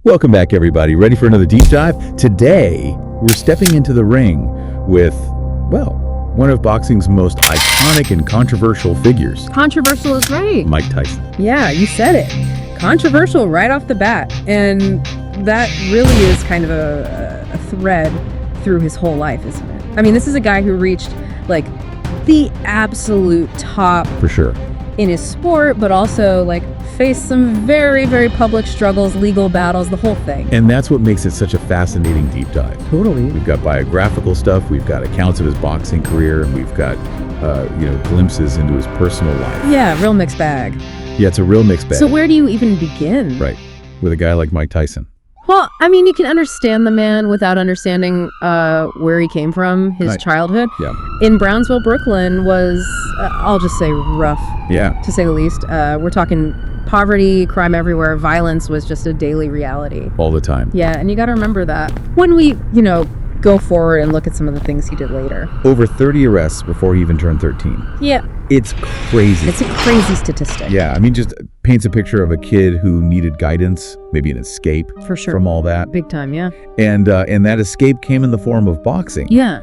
Welcome back, everybody. Ready for another deep dive? Today, we're stepping into the ring with, well, one of boxing's most iconic and controversial figures. Controversial is right. Mike Tyson. Yeah, you said it. Controversial right off the bat. And that really is kind of a thread through his whole life, isn't it? I mean, this is a guy who reached, like, the absolute top. For sure. In his sport, but also, like, faced some very, very public struggles, legal battles, the whole thing. And that's what makes it such a fascinating deep dive. Totally. We've got biographical stuff, we've got accounts of his boxing career, and we've got, glimpses into his personal life. Yeah, real mixed bag. Yeah, it's a real mixed bag. So where do you even begin? Right. With a guy like Mike Tyson. Well, I mean, you can understand the man without understanding where he came from, his childhood. Yeah. In Brownsville, Brooklyn was, I'll just say, rough. Yeah. To say the least. We're talking poverty, crime everywhere. Violence was just a daily reality. All the time. Yeah, and you got to remember that when we, go forward and look at some of the things he did later. Over 30 arrests before he even turned 13. Yeah. It's crazy. It's a crazy statistic. Yeah, I mean, just paints a picture of a kid who needed guidance, maybe an escape for sure from all that. Big time, yeah. And that escape came in the form of boxing. Yeah.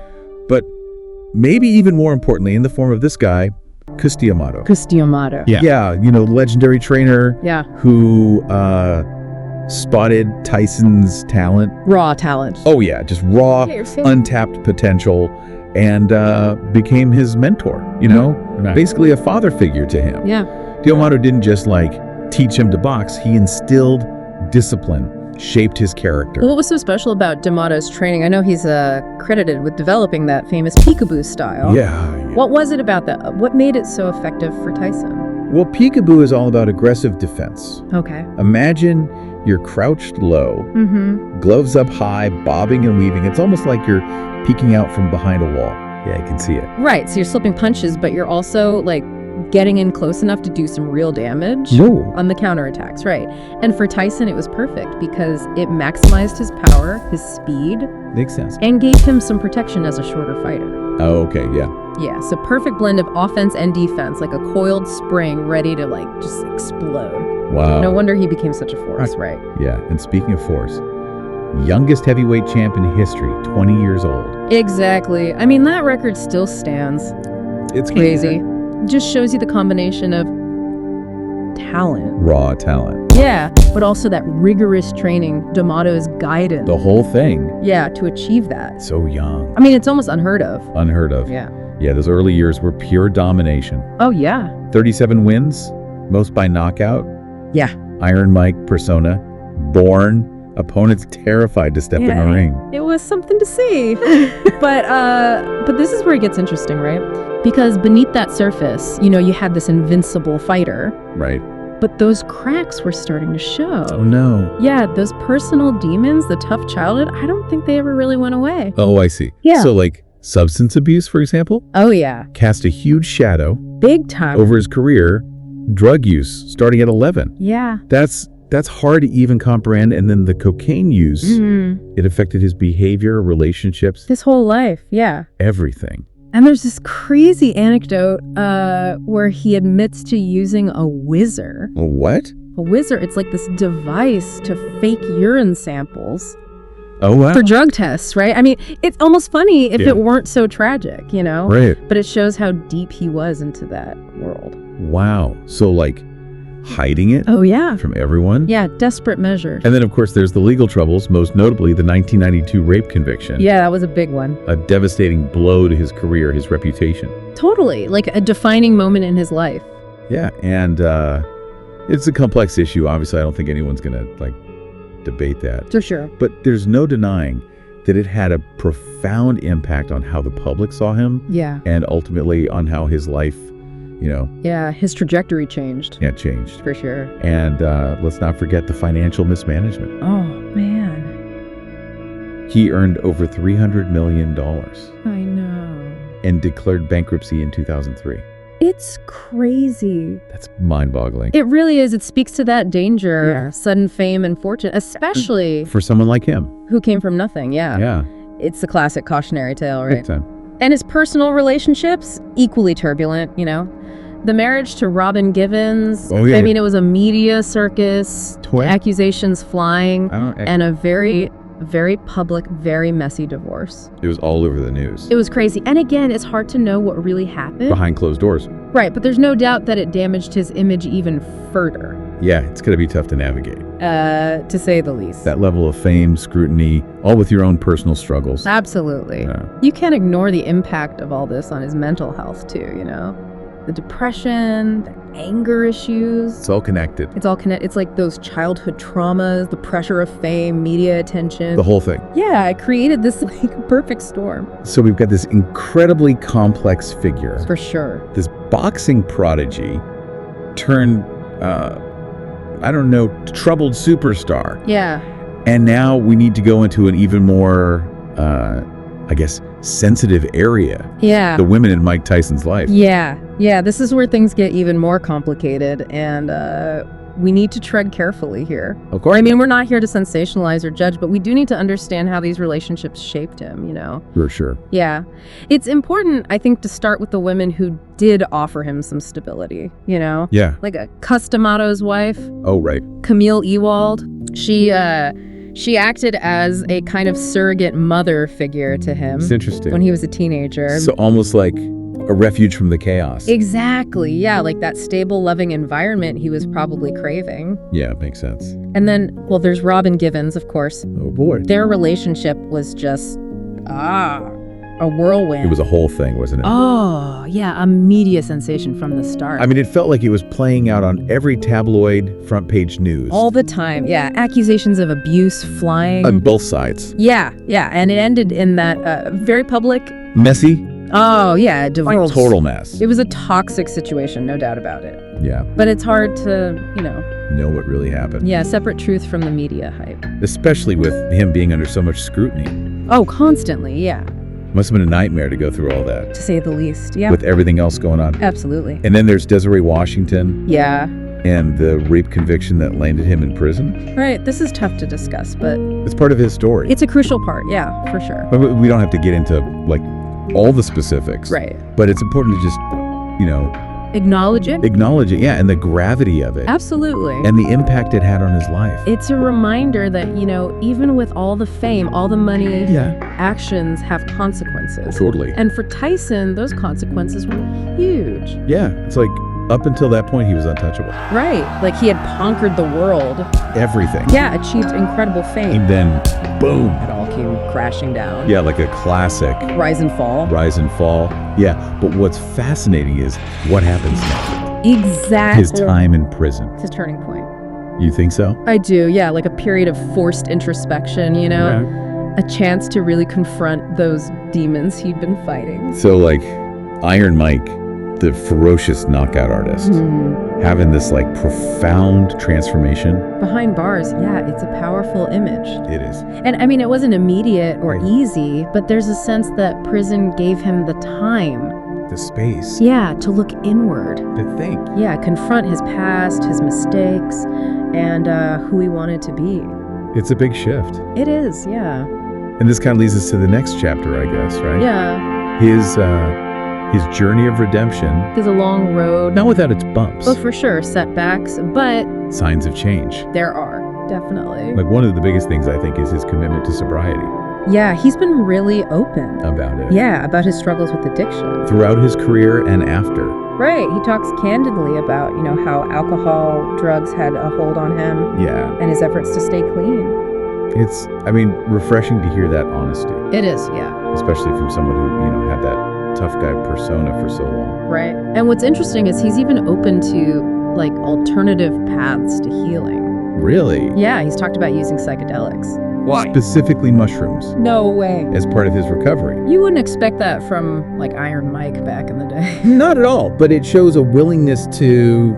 But maybe even more importantly, in the form of this guy, Cus D'Amato. Cus D'Amato. Yeah. Yeah, legendary trainer. Yeah. Who spotted Tyson's talent. Raw talent. Oh, yeah, just raw, untapped potential. And became his mentor, Right. Basically a father figure to him. Yeah. D'Amato didn't just teach him to box, he instilled discipline, shaped his character. Well, what was so special about D'Amato's training? I know he's credited with developing that famous peekaboo style. Yeah. What was it about that? What made it so effective for Tyson? Well, peekaboo is all about aggressive defense. Okay. Imagine you're crouched low, gloves up high, bobbing and weaving. It's almost like you're peeking out from behind a wall. Yeah, I can see it. Right, so you're slipping punches, but you're also getting in close enough to do some real damage on the counterattacks, right? And for Tyson, it was perfect because it maximized his power, his speed. Makes sense. And gave him some protection as a shorter fighter. Oh, okay, yeah. Yeah, so perfect blend of offense and defense, like a coiled spring ready to just explode. Wow. No wonder he became such a force, right? Yeah, and speaking of force, youngest heavyweight champ in history, 20 years old. Exactly. I mean, that record still stands. It's crazy. Just shows you the combination of talent. Raw talent. Yeah, but also that rigorous training, D'Amato's guidance. The whole thing. Yeah, to achieve that. So young. I mean, it's almost unheard of. Unheard of. Yeah. Yeah, those early years were pure domination. Oh, yeah. 37 wins, most by knockout. Yeah. Iron Mike persona. Born. Opponents terrified to step in the ring. It was something to see. but this is where it gets interesting, right? Because beneath that surface, you had this invincible fighter. Right. But those cracks were starting to show. Oh, no. Yeah, those personal demons, the tough childhood, I don't think they ever really went away. Oh, I see. Yeah. So, substance abuse, for example? Oh, yeah. Cast a huge shadow. Big time. Over his career. Drug use, starting at 11. Yeah. That's hard to even comprehend. And then the cocaine use, it affected his behavior, relationships. His whole life, yeah. Everything. And there's this crazy anecdote where he admits to using a whizzer. A what? A whizzer, it's like this device to fake urine samples. Oh, wow. For drug tests, right? I mean, it's almost funny if it weren't so tragic, Right. But it shows how deep he was into that world. Wow. So, hiding it? Oh, yeah. From everyone? Yeah, desperate measures. And then, of course, there's the legal troubles, most notably the 1992 rape conviction. Yeah, that was a big one. A devastating blow to his career, his reputation. Totally. Like a defining moment in his life. Yeah, and it's a complex issue. Obviously, I don't think anyone's going to, debate that. For sure. But there's no denying that it had a profound impact on how the public saw him. Yeah. And ultimately on how his life, Yeah, his trajectory changed. Yeah, changed. For sure. And let's not forget the financial mismanagement. Oh, man. He earned over $300 million. I know. And declared bankruptcy in 2003. It's crazy. That's mind-boggling. It really is. It speaks to that danger, sudden fame and fortune, especially for someone like him. Who came from nothing, yeah. Yeah. It's the classic cautionary tale, right? Big time. And his personal relationships, equally turbulent, The marriage to Robin Givens. Oh, yeah. I mean, it was a media circus, What? accusations flying, I don't- and a very, very public, very messy divorce. It was all over the news. It was crazy. And again, it's hard to know what really happened. Behind closed doors. Right, but there's no doubt that it damaged his image even further, Yeah, it's going to be tough to navigate. to say the least. That level of fame, scrutiny, all with your own personal struggles. Absolutely. Yeah. You can't ignore the impact of all this on his mental health too, you know? The depression, the anger issues. It's all connected. It's all connected. It's like those childhood traumas, the pressure of fame, media attention. The whole thing. Yeah, I created this like perfect storm. So we've got this incredibly complex figure. For sure. This boxing prodigy turned, troubled superstar. Yeah. And now we need to go into an even more, sensitive area. Yeah. The women in Mike Tyson's life. Yeah. Yeah. This is where things get even more complicated, and we need to tread carefully here. Of course. I mean, we're not here to sensationalize or judge, but we do need to understand how these relationships shaped him, you know? For sure. Yeah. It's important, I think, to start with the women who did offer him some stability, you know? Yeah. Like a Cus D'Amato's wife, Oh, right. Camille Ewald. She acted as a kind of surrogate mother figure to him It's interesting. when he was a teenager. So almost like a refuge from the chaos. Exactly. Yeah, like that stable, loving environment he was probably craving. Yeah, it makes sense. And then, well, there's Robin Givens, of course. Oh, boy. Their relationship was just, a whirlwind. It was a whole thing, wasn't it? Oh, yeah, a media sensation from the start. I mean, it felt like it was playing out on every tabloid front page news. all the time. Yeah, accusations of abuse flying. On both sides. Yeah, and it ended in that very public. Messy. Oh, yeah, divorce. Total mess. It was a toxic situation, no doubt about it. Yeah. But it's hard to, Know what really happened. separate truth from the media hype. Especially with him being under so much scrutiny. Oh, constantly, yeah, Must have been a nightmare to go through all that. to say the least. Yeah, With everything else going on. absolutely. And then there's Desiree Washington Yeah, and the rape conviction that landed him in prison. right. This is tough to discuss, but It's part of his story. it's a crucial part. Yeah, for sure. But we don't have to get into like all the specifics. Right. But it's important to just, Acknowledge it. acknowledge it. Yeah, and the gravity of it. Absolutely. And the impact it had on his life. It's a reminder that, even with all the fame, all the money, Yeah. actions have consequences. Totally. And for Tyson, those consequences were huge. Yeah. It's like up until that point, he was untouchable. Right. Like he had conquered the world. Everything. Yeah, achieved incredible fame. And then, boom. It all came crashing down. Yeah, like a classic Rise and fall. rise and fall. Yeah. But what's fascinating is what happens next. Exactly. His time in prison. It's a turning point. You think so? I do, yeah. Like a period of forced introspection, A chance to really confront those demons he'd been fighting. So, like, Iron Mike, the ferocious knockout artist, having this, like, profound transformation. Behind bars, yeah, it's a powerful image. It is. And I mean, it wasn't immediate or Right. easy, but there's a sense that prison gave him the time, The space. yeah, to look inward. To think. Yeah, confront his past, his mistakes, and who he wanted to be. It's a big shift. It is, yeah. And this kind of leads us to the next chapter, I guess, right? Yeah, His journey of redemption, it's a long road. not without its bumps. Well, for sure, setbacks, but Signs of change. there are, definitely. Like, one of the biggest things, I think, is his commitment to sobriety Yeah, he's been really open. about it. Yeah, about his struggles with addiction. Throughout his career and after. Right, he talks candidly about, how alcohol, drugs had a hold on him Yeah. and his efforts to stay clean. It's, refreshing to hear that honesty, It is, yeah. especially from someone who, had that tough guy persona for so long. Right. And what's interesting is he's even open to, like, alternative paths to healing. Really? Yeah, he's talked about using psychedelics. Specifically mushrooms No way. as part of his recovery. You wouldn't expect that from, like, Iron Mike back in the day. Not at all, but it shows a willingness to,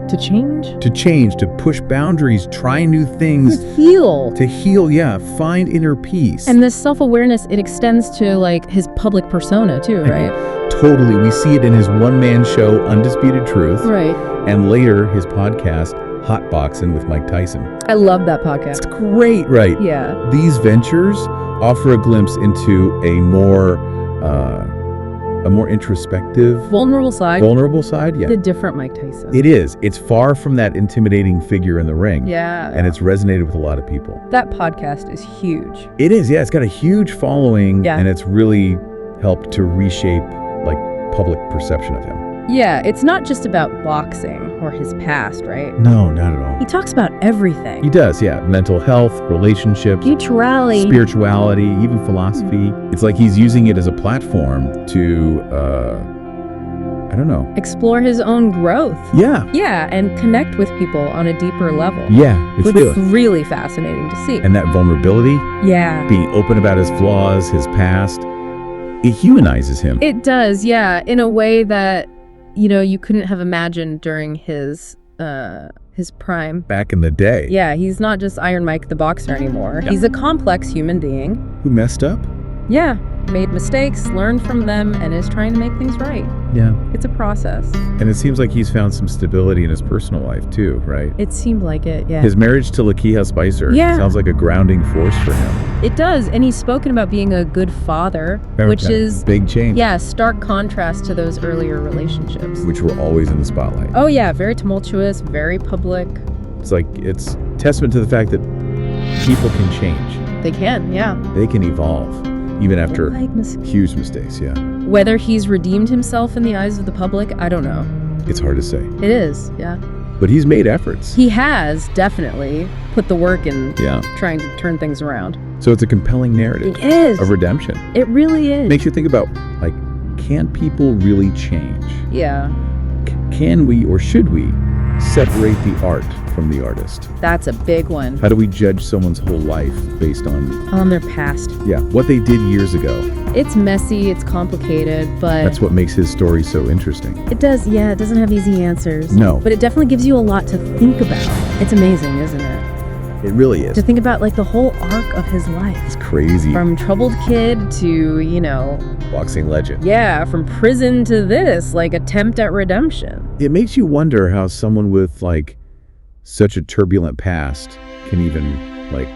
To change? to change, to push boundaries, try new things, Heal. to heal, find inner peace. And this self-awareness, it extends to, like, his public persona, too, right? Totally. We see it in his one-man show, Undisputed Truth, Right. and later his podcast, Hot Boxing with Mike Tyson. I love that It's podcast. great, right? Yeah. These ventures offer a glimpse into a more a more introspective, Vulnerable side. yeah. The different Mike Tyson. It is. It's far from that intimidating figure in the ring. Yeah. And it's resonated with a lot of people. That podcast is huge. It is, yeah. It's got a huge following, Yeah. and it's really helped to reshape, like, public perception of him. Yeah, it's not just about boxing or his past, right? No, not at all. He talks about everything. He does, yeah. Mental health, relationships, Neutrality. spirituality, even philosophy. It's like he's using it as a platform to, I don't know. Explore his own growth. Yeah. Yeah, and connect with people on a deeper level. Yeah, it's Which real. is really fascinating to see. And that vulnerability, Yeah. being open about his flaws, his past, it humanizes him. It does, yeah, in a way that, you couldn't have imagined during his prime. Back in the day. Yeah, he's not just Iron Mike the boxer anymore. Yeah. He's a complex human being. Who messed up? Yeah, made mistakes, learned from them, and is trying to make things right. Yeah. It's a process. And it seems like he's found some stability in his personal life, too, right? It seemed like it, yeah. His marriage to Lakeha Spicer Yeah. sounds like a grounding force for him. It does, and he's spoken about being a good father, which Okay. is, Big change. yeah, stark contrast to those earlier relationships. Which were always in the spotlight. Oh yeah, very tumultuous, very public. It's like, it's testament to the fact that people can change. They can, yeah. They can evolve, even after Like huge mistakes, yeah. whether he's redeemed himself in the eyes of the public, I don't know. It's hard to say. It is, yeah. But he's made efforts. He has definitely put the work in Yeah. trying to turn things around. So it's a compelling narrative It is. of redemption. It really is. Makes you think about, like, can people really change? Yeah, Can we or should we separate the art from the artist? that's a big one. How do we judge someone's whole life based on, Their past. yeah, what they did years ago? It's messy, it's complicated, but That's what makes his story so interesting. it does, yeah, it doesn't have easy answers. No. But it definitely gives you a lot to think about. It's amazing, isn't it? It really is. To think about, like, the whole arc of his life. It's crazy. From troubled kid to, Boxing legend. yeah, from prison to this, like, attempt at redemption. It makes you wonder how someone with, like, such a turbulent past can even, like,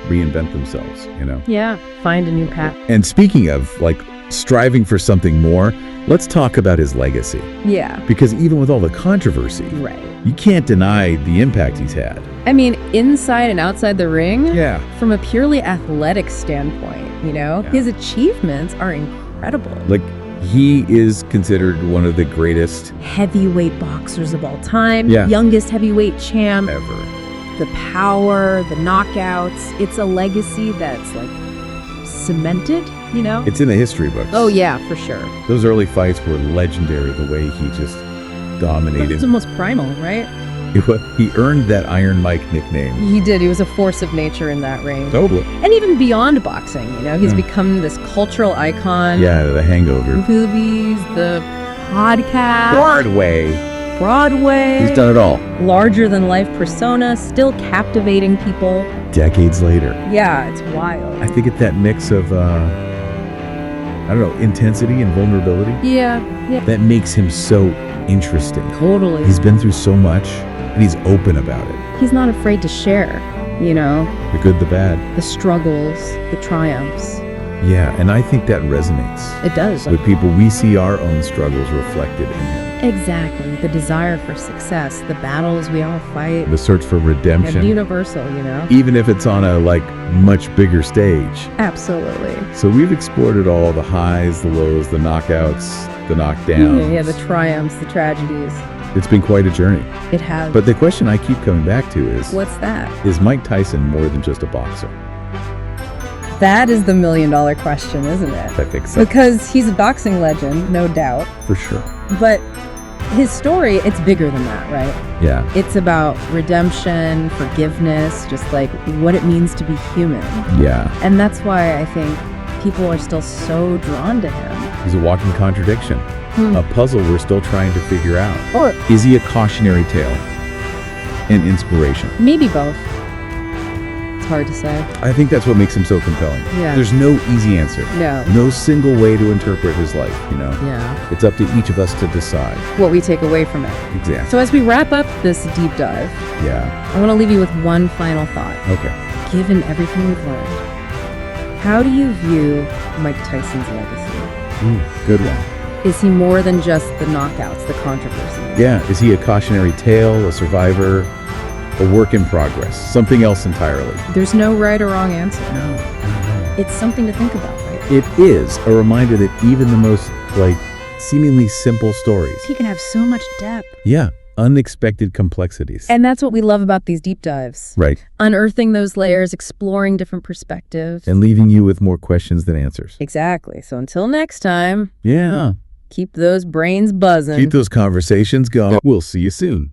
reinvent themselves, Yeah, find a new path. And speaking of, like, striving for something more, let's talk about his legacy. Yeah, Because even with all the controversy, right. you can't deny the impact he's had. I mean, inside and outside the ring, Yeah. from a purely athletic standpoint, his achievements are incredible. Like, he is considered one of the greatest Heavyweight boxers of all time, Yeah. youngest heavyweight champ, ever. the power, the knockouts. It's a legacy that's, like, cemented, It's in the history books. Oh, yeah, for sure. Those early fights were legendary, the way he just dominated. It's almost primal, right? He earned that Iron Mike nickname. He did. He was a force of nature in that ring. Totally. And even beyond boxing, he's Yeah. become this cultural icon. Yeah, The Hangover. Movies, the podcast, Broadway. He's done it all. Larger than life persona, still captivating people. Decades later. Yeah, it's wild. I think it's that mix of, intensity and vulnerability Yeah, that makes him so interesting. totally. He's been through so much, and he's open about it. He's not afraid to share, The good, the bad. the struggles, the triumphs. Yeah, and I think that resonates It does. with people. We see our own struggles reflected in him. Exactly. The desire for success, the battles we all fight. The search for And redemption, universal, even if it's on a, like, much bigger stage. Absolutely. So we've explored it all, the highs, the lows, the knockouts, the knockdowns. Yeah, the triumphs, the tragedies. It's been quite a journey. It has. But the question I keep coming back to What's that? is Mike Tyson more than just a boxer? That is the million-dollar question, isn't it? I think so. Because he's a boxing legend, no doubt. For sure. But his story, it's bigger than that, right? Yeah. It's about redemption, forgiveness, just like what it means to be human. Yeah. And that's why I think people are still so drawn to him. He's a walking contradiction. A puzzle we're still trying to figure out. Or Is he a cautionary tale? An inspiration? maybe both. It's hard to say. I think that's what makes him so compelling. Yeah. There's no easy answer. No. No single way to interpret his life, Yeah. It's up to each of us to decide. What we take away from it. Exactly. So as we wrap up this deep dive, Yeah. I want to leave you with one final thought. Okay. Given everything we've learned, how do you view Mike Tyson's legacy? Good one. Is he more than just the knockouts, the controversies? Yeah, is he a cautionary tale, a survivor, a work in progress, something else entirely? There's no right or wrong answer. No. It's something to think about, right? It is a reminder that even the most, seemingly simple stories, He can have so much depth. yeah, unexpected complexities. And that's what we love about these deep dives. Right. Unearthing those layers, exploring different perspectives. And leaving you with more questions than answers. Exactly. So until next time, Yeah. keep those brains buzzing. Keep those conversations going. We'll see you soon.